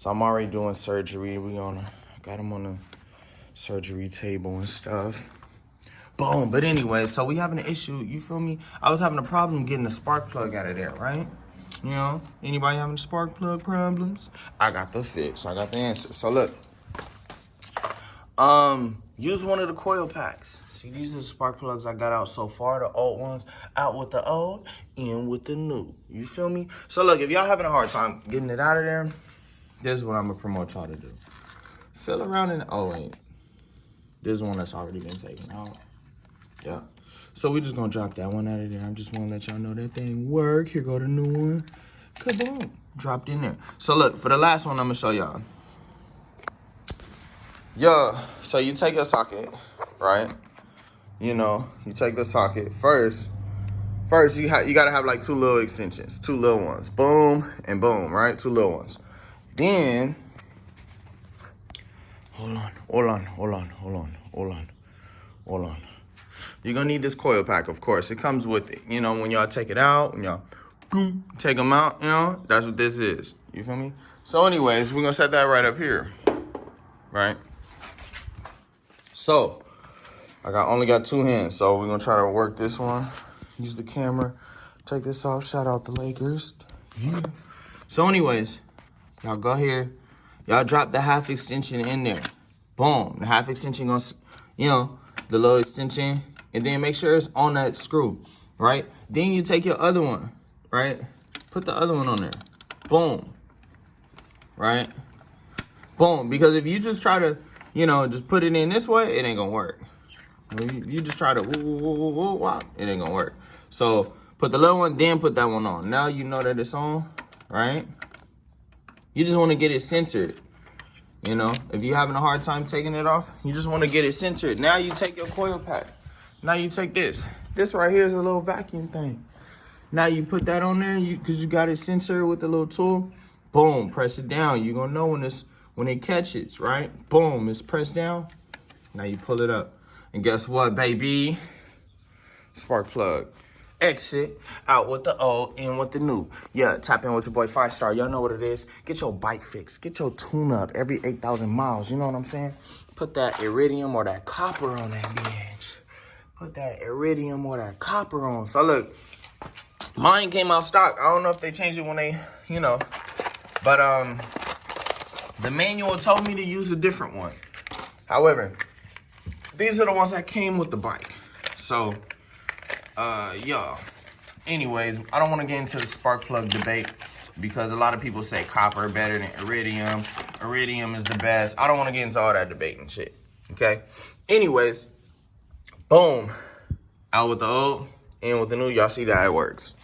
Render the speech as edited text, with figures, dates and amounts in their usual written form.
So I'm already doing surgery. Got him on the surgery table and stuff. Boom. But anyway, so we having an issue. You feel me? I was having a problem getting the spark plug out of there, right? You know, anybody having spark plug problems? I got the fix. I got the answer. So look, use one of the coil packs. See, these are the spark plugs I got out so far. The old ones, out with the old, in with the new. You feel me? So look, if y'all having a hard time getting it out of there, this is what I'm gonna promote y'all to do. Feel around in, oh wait, this is one that's already been taken out. Yeah. So we just gonna drop that one out of there. I'm just wanna let y'all know that thing work. Here go the new one. Kaboom. Dropped in there. So look, for the last one, I'm gonna show y'all. Yeah, so you take your socket, right? You know, you take the socket. First you gotta have like two little extensions, two little ones. Boom and boom, right? Two little ones. Then, hold on. You're gonna need this coil pack, of course. It comes with it. You know, when y'all take it out, when y'all take them out, you know, that's what this is. You feel me? So anyways, we're gonna set that right up here, right? So, only got two hands, so we're gonna try to work this one. Use the camera, take this off, shout out the Lakers. Yeah. So anyways, y'all go here, y'all drop the half extension in there. Boom, the half extension gonna, you know, the little extension, and then make sure it's on that screw, right? Then you take your other one, right? Put the other one on there, boom, right? Boom, because if you just try to, you know, just put it in this way, it ain't gonna work. You just try to it ain't gonna work. So put the little one, then put that one on. Now you know that it's on, right? You just wanna get it centered. You know, if you're having a hard time taking it off, you just wanna get it centered. Now you take your coil pack. Now you take this. This right here is a little vacuum thing. Now you put that on there, cause you got it centered with the little tool. Boom, press it down. You're gonna know when it catches, right? Boom, it's pressed down. Now you pull it up. And guess what, baby? Spark plug. Exit, out with the old, in with the new. Yeah, tap in with your boy 5 Star. Y'all know what it is. Get your bike fixed. Get your tune up every 8,000 miles. You know what I'm saying? Put that iridium or that copper on that bitch. Put that iridium or that copper on. So look, mine came out stock. I don't know if they changed it when they, you know. But the manual told me to use a different one. However, these are the ones that came with the bike. So, yeah. Anyways, I don't want to get into the spark plug debate because a lot of people say copper better than iridium. Iridium is the best. I don't want to get into all that debate and shit. Okay? Anyways, boom. Out with the old, in with the new. Y'all see that it works.